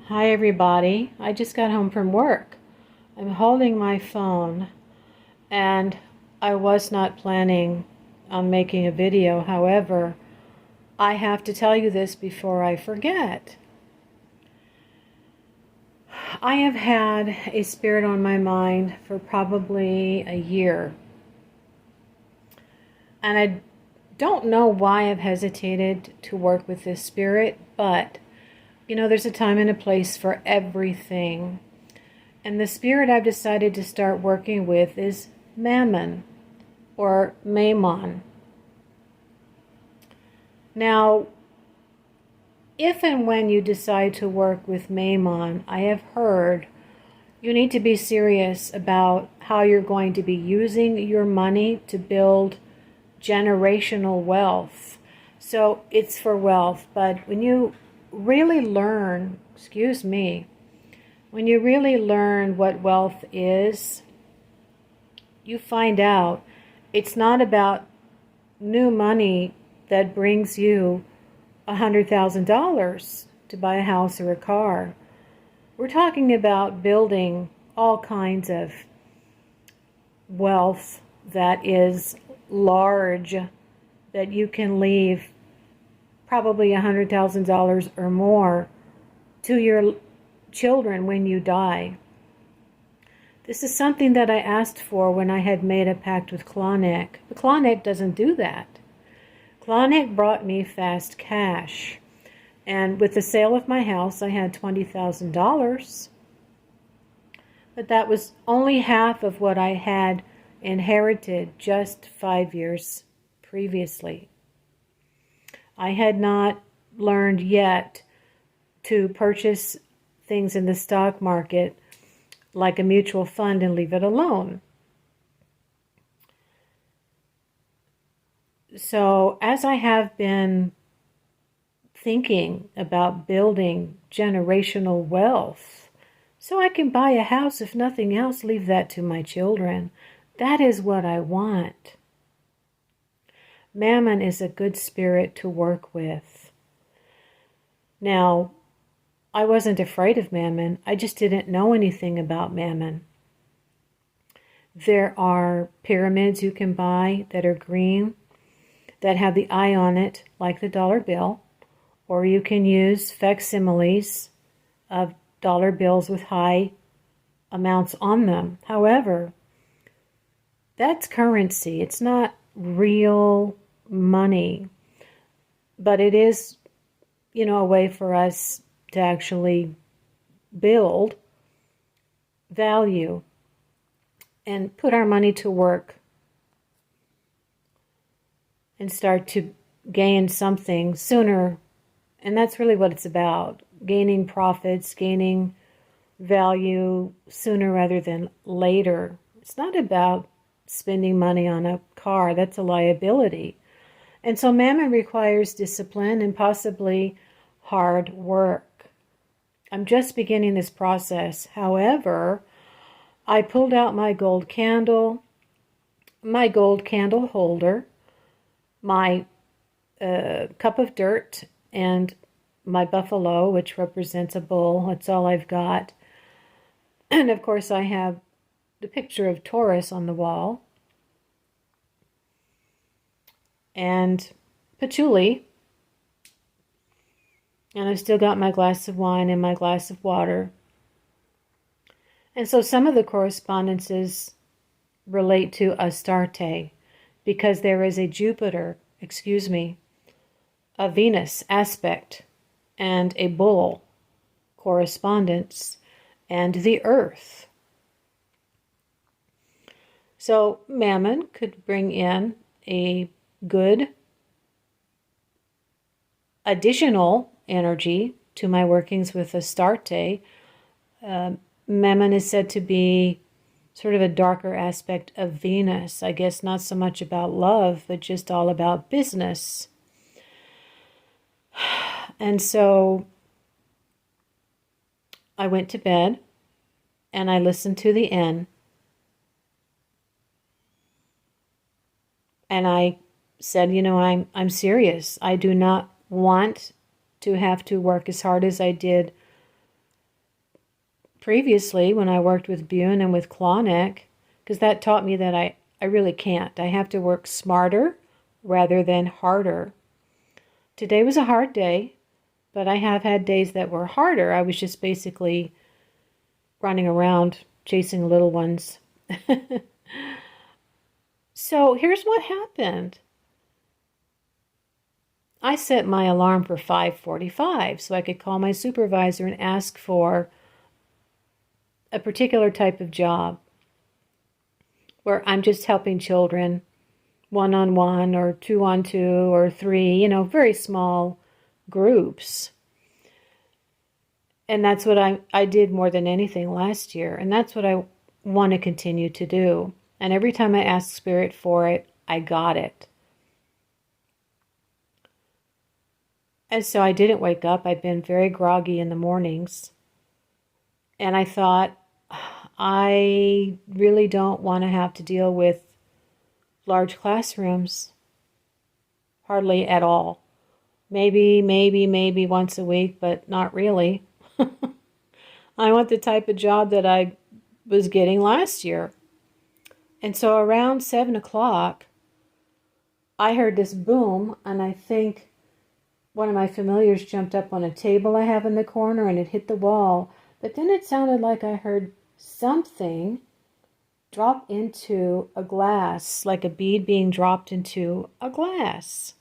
Hi everybody. I just got home from work. I'm holding my phone and I was not planning on making a video. However, I have to tell you this before I forget. I have had a spirit on my mind for probably a year. And I don't know why I've hesitated to work with this spirit, but there's a time and a place for everything. And the spirit I've decided to start working with is Mammon or Mammon. Now, if and when you decide to work with Mammon, I have heard you need to be serious about how you're going to be using your money to build generational wealth. So it's for wealth, but when you really learn, when you really learn what wealth is, you find out it's not about new money that brings you $100,000 to buy a house or a car. We're talking about building all kinds of wealth that is large, that you can leave probably $100,000 or more to your children when you die. This is something that I asked for when I had made a pact with Klonick. But Klonick doesn't do that. Klonick brought me fast cash. And with the sale of my house, I had $20,000. But that was only half of what I had inherited just 5 years previously. I had not learned yet to purchase things in the stock market like a mutual fund and leave it alone. So as I have been thinking about building generational wealth, so I can buy a house, if nothing else, leave that to my children. That is what I want. Mammon is a good spirit to work with. Now, I wasn't afraid of Mammon. I just didn't know anything about Mammon. There are pyramids you can buy that are green, that have the eye on it, like the dollar bill, or you can use facsimiles of dollar bills with high amounts on them. However, that's currency. It's not real money, but it is, a way for us to actually build value and put our money to work and start to gain something sooner. And that's really what it's about, gaining profits, gaining value sooner rather than later. It's not about spending money on a car. That's a liability. And so Mammon requires discipline and possibly hard work. I'm just beginning this process. However, I pulled out my gold candle holder, my cup of dirt, and my buffalo, which represents a bull. That's all I've got. And of course I have the picture of Taurus on the wall. And patchouli. And I've still got my glass of wine and my glass of water. And so some of the correspondences relate to Astarte, because there is a a Venus aspect, and a bull correspondence, and the earth. So Mammon could bring in a good additional energy to my workings with Astarte. Mammon is said to be sort of a darker aspect of Venus. I guess not so much about love, but just all about business. And so I went to bed and I listened to the end. And I said, I'm serious. I do not want to have to work as hard as I did previously when I worked with Bune and with Klonick, because that taught me that I really can't. I have to work smarter rather than harder. Today was a hard day, but I have had days that were harder. I was just basically running around chasing little ones. So here's what happened. I set my alarm for 5:45 so I could call my supervisor and ask for a particular type of job where I'm just helping children one-on-one or two-on-two or three, very small groups. And that's what I did more than anything last year. And that's what I want to continue to do. And every time I asked Spirit for it, I got it. And so I didn't wake up. I've been very groggy in the mornings. And I thought, I really don't want to have to deal with large classrooms. Hardly at all. Maybe once a week, but not really. I want the type of job that I was getting last year. And so around 7 o'clock, I heard this boom, and I think one of my familiars jumped up on a table I have in the corner, and it hit the wall. But then it sounded like I heard something drop into a glass, like a bead being dropped into a glass.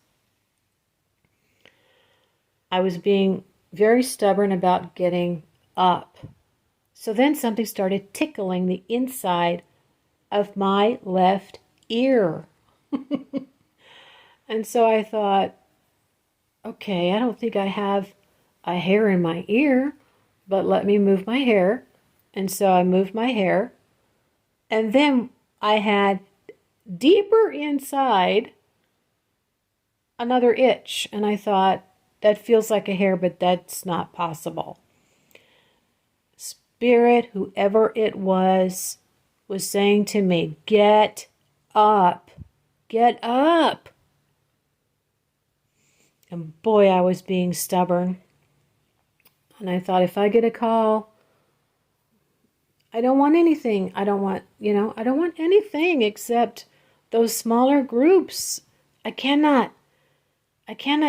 I was being very stubborn about getting up. So then something started tickling the inside of my left ear. And so I thought, okay, I don't think I have a hair in my ear, but let me move my hair. And so I moved my hair. And then I had deeper inside another itch. And I thought, that feels like a hair, but that's not possible. Spirit, whoever it was saying to me, get up, get up. And boy, I was being stubborn. And I thought, if I get a call, I don't want anything. I don't want anything except those smaller groups. I cannot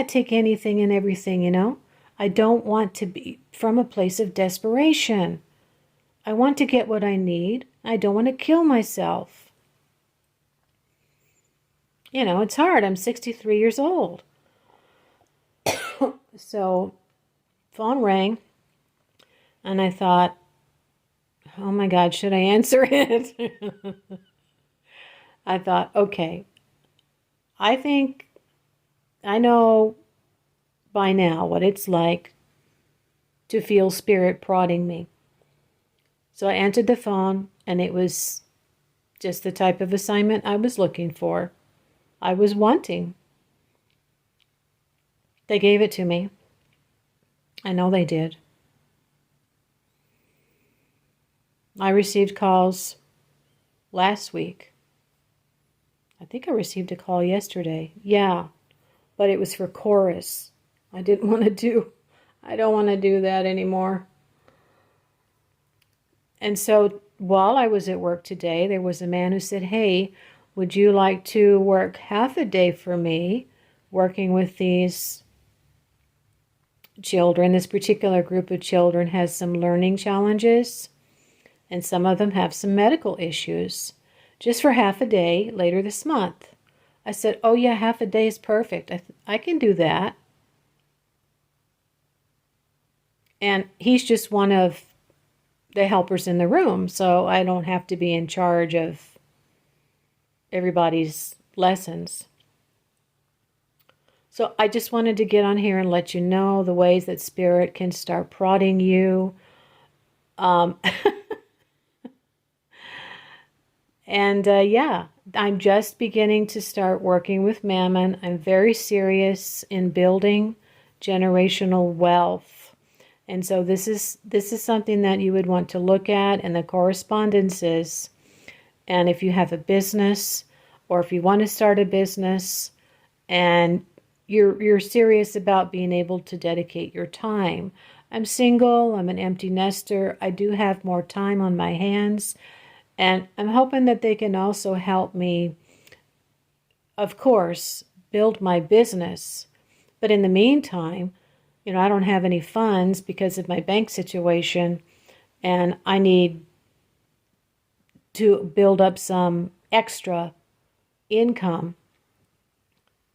take anything and everything, I don't want to be from a place of desperation. I want to get what I need. I don't want to kill myself. It's hard. I'm 63 years old. So, phone rang, and I thought, oh my God, should I answer it? I thought, okay, I think I know by now what it's like to feel Spirit prodding me. So I answered the phone, and it was just the type of assignment I was looking for. I was wanting. They gave it to me. I know they did. I received calls last week. I think I received a call yesterday. Yeah, but it was for chorus. I don't want to do that anymore. And so while I was at work today, there was a man who said, hey, would you like to work half a day for me working with these children? This particular group of children has some learning challenges, and some of them have some medical issues. Just for half a day later this month. I said, oh yeah, half a day is perfect. I can do that. And he's just one of the helpers in the room, so I don't have to be in charge of everybody's lessons. So I just wanted to get on here and let you know the ways that Spirit can start prodding you. Yeah, I'm just beginning to start working with Mammon. I'm very serious in building generational wealth. And so this is something that you would want to look at in the correspondences. And if you have a business, or if you want to start a business, and you're serious about being able to dedicate your time, I'm single, I'm an empty nester, I do have more time on my hands, and I'm hoping that they can also help me, of course, build my business. But in the meantime, I don't have any funds because of my bank situation, and I need to build up some extra income,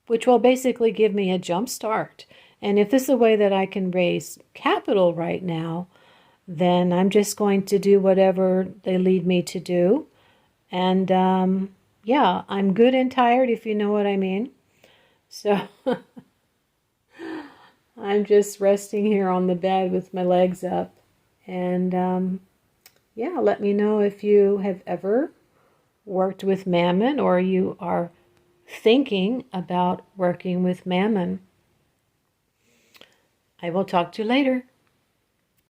which will basically give me a jump start. And if this is a way that I can raise capital right now, then I'm just going to do whatever they lead me to do. And yeah, I'm good and tired, if you know what I mean. So I'm just resting here on the bed with my legs up. And yeah, let me know if you have ever worked with Mammon or you are thinking about working with Mammon. I will talk to you later.